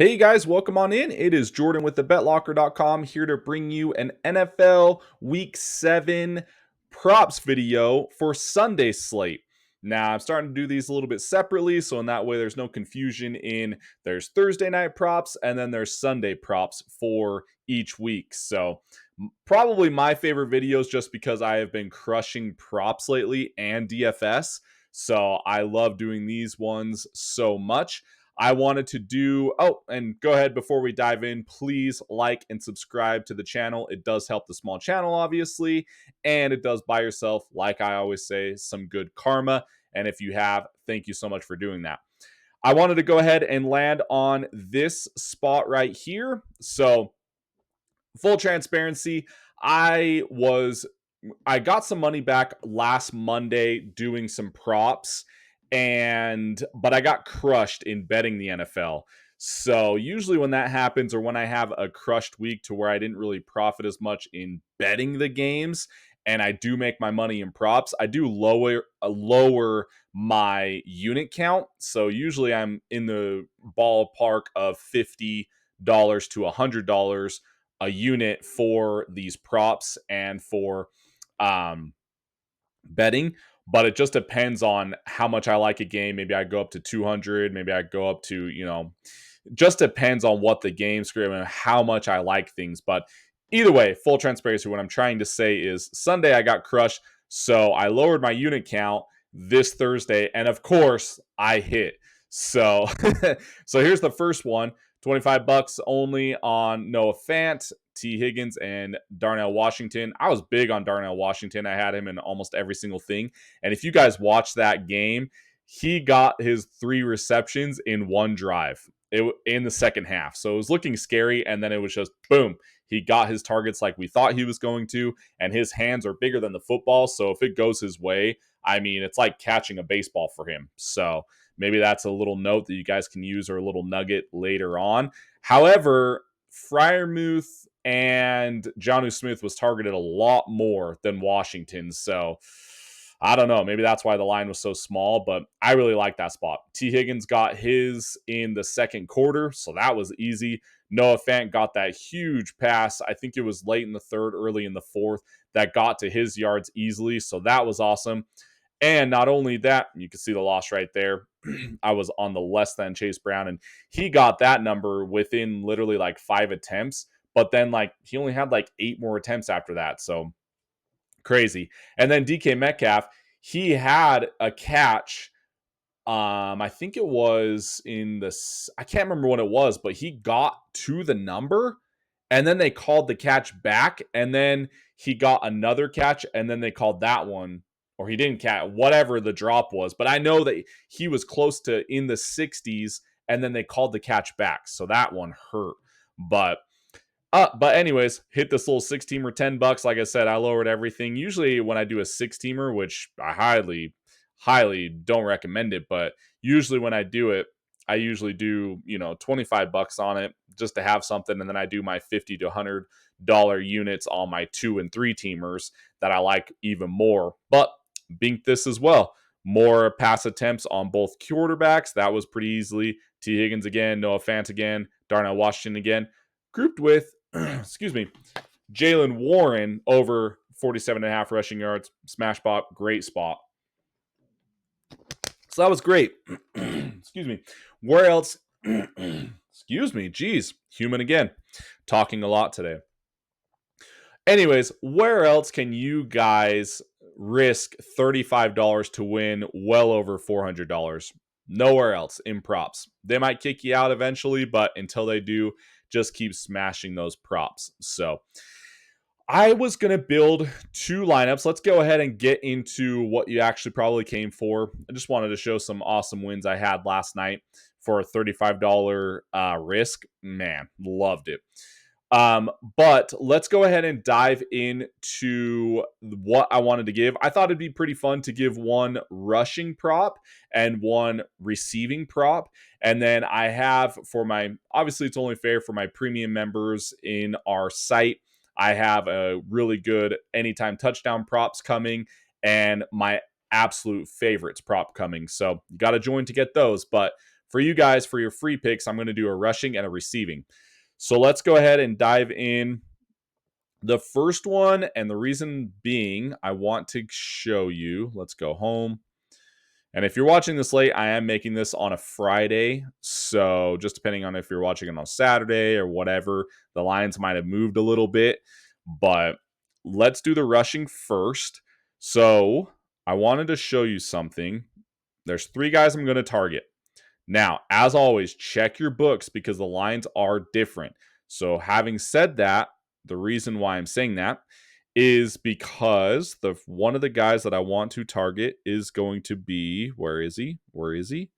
Hey guys, welcome on in. It is Jordan with the BetLocker.com here to bring you an NFL Week 7 props video for Sunday Slate. Now, I'm starting to do these a little bit separately, so in that way there's no confusion in there's Thursday night props and then there's Sunday props for each week. So, probably my favorite videos just because I have been crushing props lately and DFS. So, I love doing these ones so much. I wanted to do, and go ahead before we dive in, please like and subscribe to the channel. It does help the small channel, obviously, and it does buy yourself, like I always say, some good karma. And if you have, thank you so much for doing that. I wanted to go ahead and land on this spot right here. So, full transparency, I got some money back last Monday doing some props, but I got crushed in betting the NFL. So usually when that happens, or when I have a crushed week to where I didn't really profit as much in betting the games, and I do make my money in props, I do lower my unit count. So usually I'm in the ballpark of $50 to $100 a unit for these props and for um, betting, but it just depends on how much I like a game. Maybe I go up to 200, maybe I go up to, just depends on what the game script and how much I like things. But either way, full transparency, what I'm trying to say is Sunday I got crushed, so I lowered my unit count this Thursday, and of course I hit. So so here's the first one. 25 bucks only on Noah Fant, T. Higgins, and Darnell Washington. I was big on Darnell Washington. I had him in almost every single thing. And if you guys watch that game, he got his 3 receptions in one drive in the second half. So it was looking scary. And then it was just boom. He got his targets like we thought he was going to. And his hands are bigger than the football. So if it goes his way, I mean, it's like catching a baseball for him. So maybe that's a little note that you guys can use or a little nugget later on. However, Freiermuth and Jonnu Smith was targeted a lot more than Washington. So I don't know. Maybe that's why the line was so small, but I really like that spot. T. Higgins got his in the second quarter, so that was easy. Noah Fant got that huge pass. I think it was late in the third, early in the fourth, that got to his yards easily. So that was awesome. And not only that, you can see the loss right there. I was on the less than Chase Brown, and he got that number within literally like 5 attempts. But then, like, he only had like 8 more attempts after that. So crazy. And then DK Metcalf, he had a catch. I think it was I can't remember what it was, but he got to the number and then they called the catch back, and then he got another catch, and then they called that one, or he didn't catch, whatever the drop was. But I know that he was close to in the 60s, and then they called the catch back. So that one hurt. But anyways, hit this little 6-teamer, $10. Like I said, I lowered everything. Usually when I do a 6-teamer, which I highly don't recommend it, but usually when I do it, I usually do, 25 bucks on it just to have something. And then I do my $50 to $100 units on my 2 and 3 teamers that I like even more. But binked this as well. More pass attempts on both quarterbacks. That was pretty easily. T. Higgins again, Noah Fant again, Darnell Washington again. Grouped with, excuse me, Jalen Warren over 47.5 rushing yards. Smash bot, great spot. So that was great. Excuse me. Where else? Excuse me. Geez. Human again. Talking a lot today. Anyways, where else can you guys risk $35 to win well over $400? Nowhere else in props. They might kick you out eventually, but until they do, just keep smashing those props. So I was going to build 2 lineups. Let's go ahead and get into what you actually probably came for. I just wanted to show some awesome wins I had last night for a $35 risk. Man, loved it. But let's go ahead and dive into what I wanted to give. I thought it'd be pretty fun to give one rushing prop and one receiving prop. And then I have obviously it's only fair for my premium members in our site. I have a really good anytime touchdown props coming and my absolute favorites prop coming. So you got to join to get those. But for you guys, for your free picks, I'm going to do a rushing and a receiving. So let's go ahead and dive in. The first one, and the reason being, I want to show you. Let's go home. And if you're watching this late, I am making this on a Friday. So just depending on if you're watching it on Saturday or whatever, the lines might have moved a little bit. But let's do the rushing first. So I wanted to show you something. There's 3 guys I'm going to target. Now, as always, check your books because the lines are different. So having said that, the reason why I'm saying that is because one of the guys that I want to target is going to be, where is he? Where is he?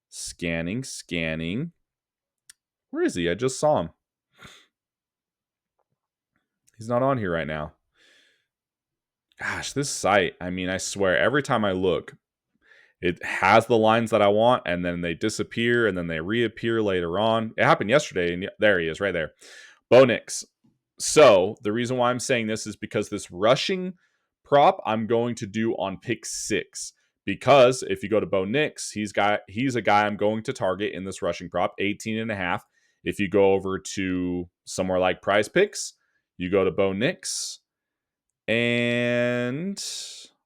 Scanning. Where is he? I just saw him. He's not on here right now. Gosh, this site, I mean, I swear, every time I look, it has the lines that I want, and then they disappear, and then they reappear later on. It happened yesterday, and there he is, right there. Bo Nix. So the reason why I'm saying this is because this rushing prop I'm going to do on pick 6. Because if you go to Bo Nix, he's a guy I'm going to target in this rushing prop, 18.5. If you go over to somewhere like Prize Picks, you go to Bo Nix, and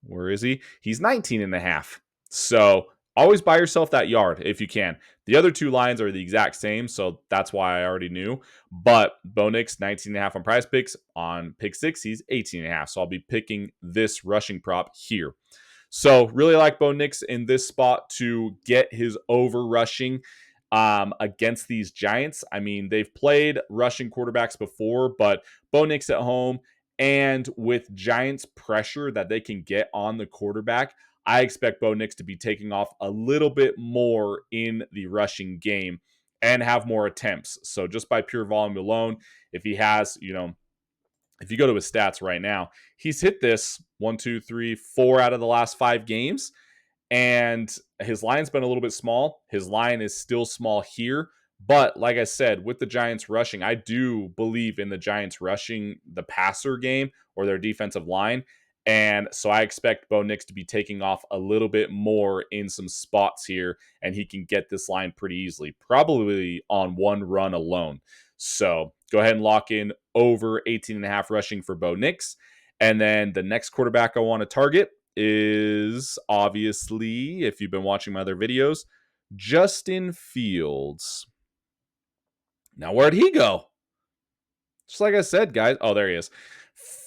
where is he? He's 19.5. So always buy yourself that yard if you can. The other 2 lines are the exact same, so that's why I already knew. But Bo Nix, 19.5 on Prize Picks. On pick 6, he's 18.5. So I'll be picking this rushing prop here. So really like Bo Nix in this spot to get his over rushing against these Giants. I mean, they've played rushing quarterbacks before, but Bo Nix at home, and with Giants pressure that they can get on the quarterback, I expect Bo Nix to be taking off a little bit more in the rushing game and have more attempts. So just by pure volume alone, if he has, if you go to his stats right now, he's hit this 1, 2, 3, 4 out of the last 5 games. And his line's been a little bit small. His line is still small here. But like I said, with the Giants rushing, I do believe in the Giants rushing the passer game or their defensive line. And so I expect Bo Nix to be taking off a little bit more in some spots here, and he can get this line pretty easily, probably on one run alone. So go ahead and lock in over 18.5 rushing for Bo Nix. And then the next quarterback I want to target is obviously, if you've been watching my other videos, Justin Fields. Now, where'd he go? Just like I said, guys. Oh, there he is.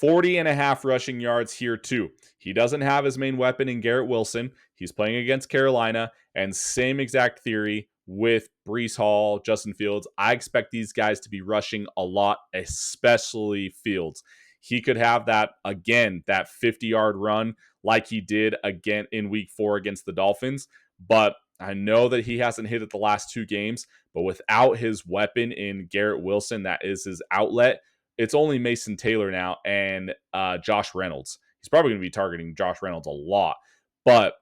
40.5 rushing yards here, too. He doesn't have his main weapon in Garrett Wilson. He's playing against Carolina, and same exact theory with Breece Hall, Justin Fields. I expect these guys to be rushing a lot, especially Fields. He could have that, again, that 50-yard run like he did again in week 4 against the Dolphins. But I know that he hasn't hit it the last 2 games, but without his weapon in Garrett Wilson, that is his outlet, it's only Mason Taylor now and Josh Reynolds. He's probably going to be targeting Josh Reynolds a lot, but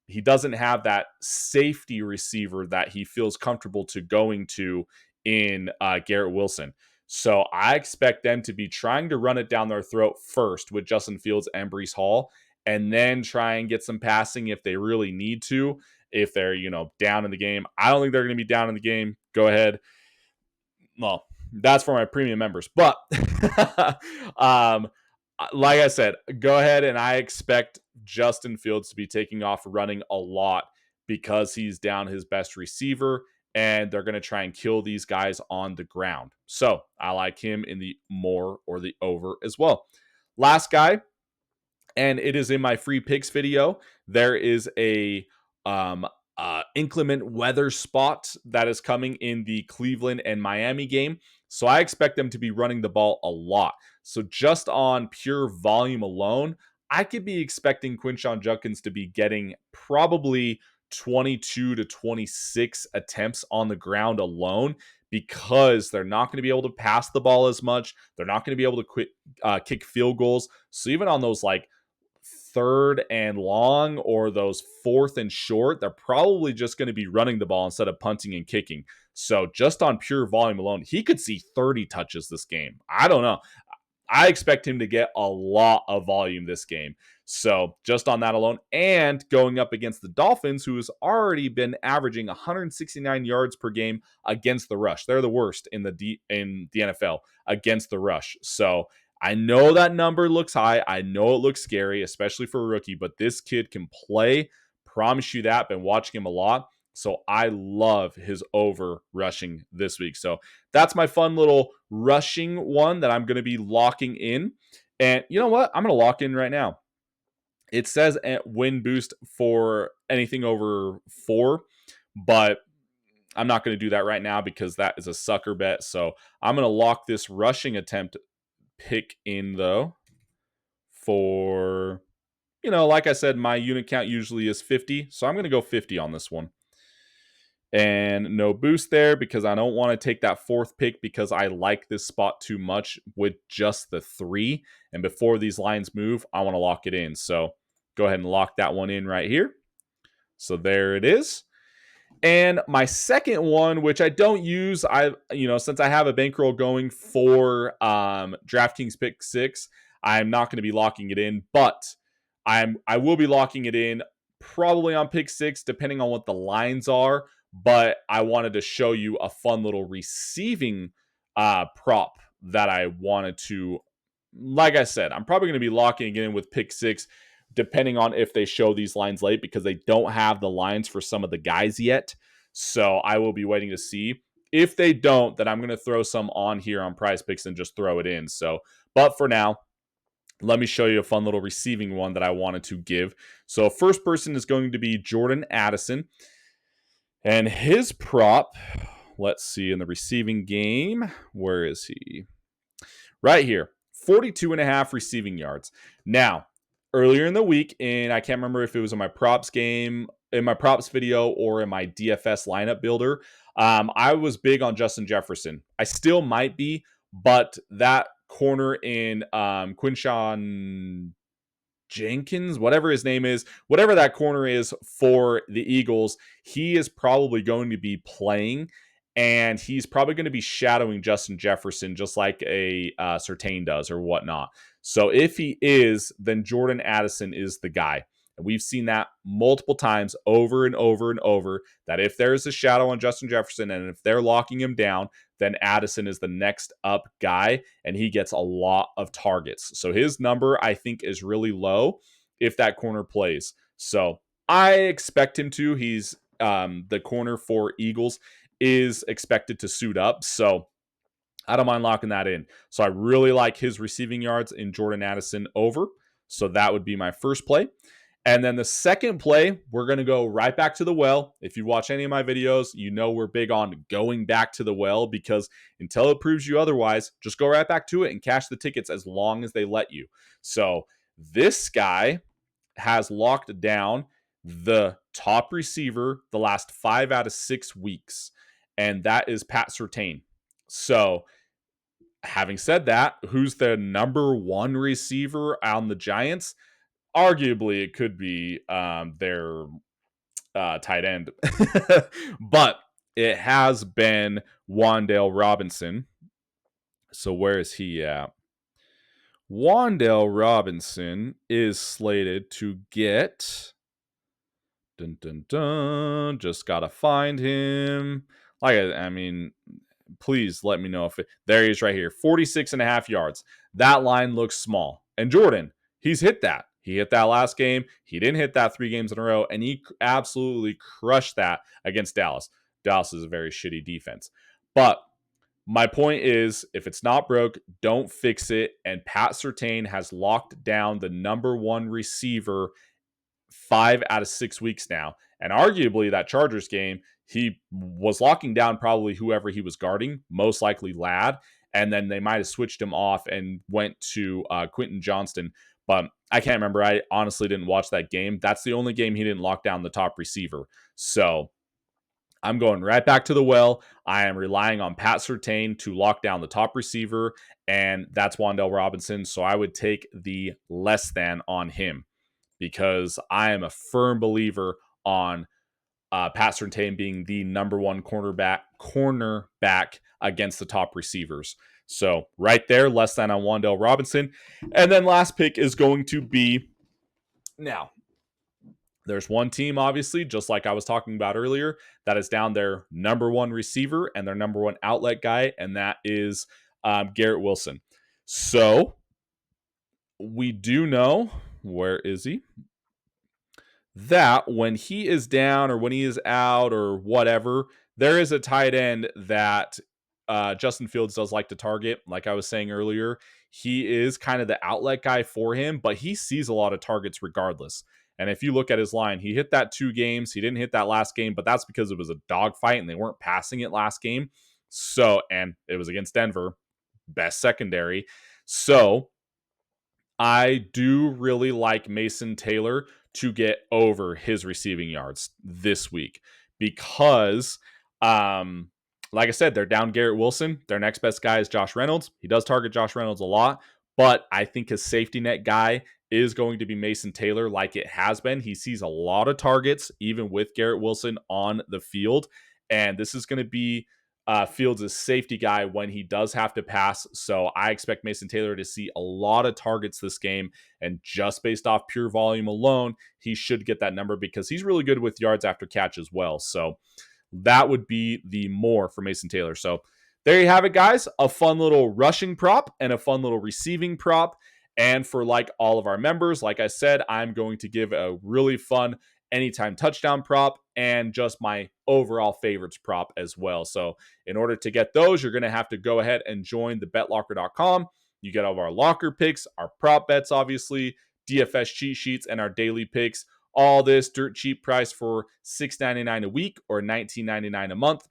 he doesn't have that safety receiver that he feels comfortable to going to in Garrett Wilson. So I expect them to be trying to run it down their throat first with Justin Fields and Breece Hall, and then try and get some passing if they really need to. If they're, down in the game. I don't think they're going to be down in the game. Go ahead. Well, that's for my premium members. But like I said, go ahead, and I expect Justin Fields to be taking off running a lot because he's down his best receiver, and they're going to try and kill these guys on the ground. So I like him in the more or the over as well. Last guy, and it is in my free picks video. There is a inclement weather spot that is coming in the Cleveland and Miami game. So I expect them to be running the ball a lot. So just on pure volume alone, I could be expecting Quinshon Judkins to be getting probably 22 to 26 attempts on the ground alone, because they're not going to be able to pass the ball as much. They're not going to be able to kick field goals. So even on those like 3rd and long or those 4th and short, they're probably just going to be running the ball instead of punting and kicking. So just on pure volume alone, he could see 30 touches this game. I don't know. I expect him to get a lot of volume this game. So just on that alone, and going up against the Dolphins, who has already been averaging 169 yards per game against the rush. They're the worst in the NFL against the rush. So I know that number looks high. I know it looks scary, especially for a rookie, but this kid can play. Promise you that. Been watching him a lot. So I love his over rushing this week. So that's my fun little rushing one that I'm going to be locking in. And you know what? I'm going to lock in right now. It says win boost for anything over 4, but I'm not going to do that right now because that is a sucker bet. So I'm going to lock this rushing attempt pick in, though, for, like I said, my unit count usually is 50. So I'm going to go 50 on this one. And no boost there because I don't want to take that 4th pick because I like this spot too much with just the 3. And before these lines move, I want to lock it in. So go ahead and lock that one in right here. So there it is. And my second one, which I don't use, since I have a bankroll going for DraftKings Pick 6, I'm not going to be locking it in, but I will be locking it in probably on Pick 6, depending on what the lines are. But I wanted to show you a fun little receiving prop that I wanted to. Like I said, I'm probably going to be locking it in with Pick 6 depending on if they show these lines late because they don't have the lines for some of the guys yet. So I will be waiting to see. If they don't, then I'm going to throw some on here on Prize Picks and just throw it in. So, but for now, let me show you a fun little receiving one that I wanted to give. So first person is going to be Jordan Addison. And his prop, let's see, in the receiving game, where is he? Right here, 42.5 receiving yards. Now, earlier in the week, and I can't remember if it was in my props game, in my props video, or in my DFS lineup builder, I was big on Justin Jefferson. I still might be, but that corner in Quinshawn Jenkins, whatever his name is, whatever that corner is for the Eagles, he is probably going to be playing, and he's probably going to be shadowing Justin Jefferson just like a Surtain does or whatnot. So if he is, then Jordan Addison is the guy. And we've seen that multiple times over and over and over, that if there's a shadow on Justin Jefferson and if they're locking him down, then Addison is the next up guy, and he gets a lot of targets. So his number, I think, is really low if that corner plays. So I expect him to. He's the corner for Eagles is expected to suit up. So I don't mind locking that in. So I really like his receiving yards in Jordan Addison over. So that would be my first play. And then the second play, we're going to go right back to the well. If you watch any of my videos, you know we're big on going back to the well because until it proves you otherwise, just go right back to it and cash the tickets as long as they let you. So this guy has locked down the top receiver the last 5 out of 6 weeks, and that is Pat Surtain. So having said that, who's the number 1 receiver on the Giants? Arguably, it could be their tight end. But it has been Wan'Dale Robinson. So where is he at? Wan'Dale Robinson is slated to get... Dun, dun, dun. Just got to find him. I mean, please let me know if there he is right here. 46.5 yards. That line looks small. And Jordan, he's hit that. He hit that last game. He didn't hit that 3 games in a row. And he absolutely crushed that against Dallas. Dallas is a very shitty defense. But my point is, if it's not broke, don't fix it. And Pat Surtain has locked down the number 1 receiver 5 out of 6 weeks now. And arguably that Chargers game, he was locking down probably whoever he was guarding, most likely Ladd. And then they might have switched him off and went to Quentin Johnston. But I can't remember. I honestly didn't watch that game. That's the only game he didn't lock down the top receiver. So I'm going right back to the well. I am relying on Pat Surtain to lock down the top receiver, and that's Wan'Dale Robinson. So I would take the less than on him, because I am a firm believer on Pat Surtain being the number 1 cornerback against the top receivers. So right there, less than on Wan'Dale Robinson. And then last pick is going to be Now, there's one team, obviously, just like I was talking about earlier, that is down their number one receiver and their number one outlet guy, and that is Garrett Wilson. So we do know, where is he? That when he is down or when he is out or whatever, there is a tight end that Justin Fields does like to target. Like I was saying earlier, he is kind of the outlet guy for him, but he sees a lot of targets regardless. And if you look at his line, he hit that 2 games. He didn't hit that last game, but that's because it was a dogfight and they weren't passing it last game. So, and it was against Denver, best secondary. So I do really like Mason Taylor to get over his receiving yards this week because, um, like I said, they're down Garrett Wilson. Their next best guy is Josh Reynolds. He does target Josh Reynolds a lot, but I think his safety net guy is going to be Mason Taylor like it has been. He sees a lot of targets, even with Garrett Wilson on the field. And this is going to be Fields' safety guy when he does have to pass. So I expect Mason Taylor to see a lot of targets this game. And just based off pure volume alone, he should get that number because he's really good with yards after catch as well. So that would be the more for Mason Taylor. So there you have it, guys. A fun little rushing prop and a fun little receiving prop. And for like all of our members, like I said, I'm going to give a really fun anytime touchdown prop and just my overall favorites prop as well. So in order to get those, you're going to have to go ahead and join the betlocker.com. You get all of our locker picks, our prop bets, obviously, DFS cheat sheets, and our daily picks. All this dirt cheap price for $6.99 a week or $19.99 a month.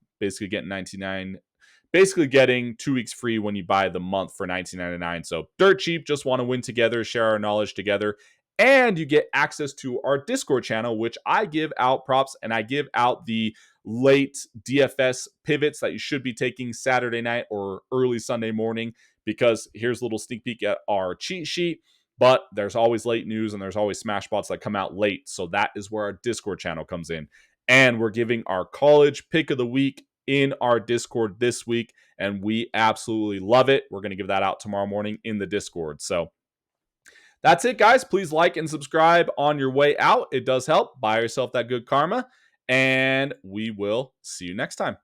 Basically getting 2 weeks free when you buy the month for $19.99. So dirt cheap, just want to win together, share our knowledge together. And you get access to our Discord channel, which I give out props and I give out the late DFS pivots that you should be taking Saturday night or early Sunday morning, because here's a little sneak peek at our cheat sheet. But there's always late news and there's always smash spots that come out late. So that is where our Discord channel comes in. And we're giving our college pick of the week in our Discord this week. And we absolutely love it. We're going to give that out tomorrow morning in the Discord. So that's it, guys. Please like and subscribe on your way out. It does help. Buy yourself that good karma. And we will see you next time.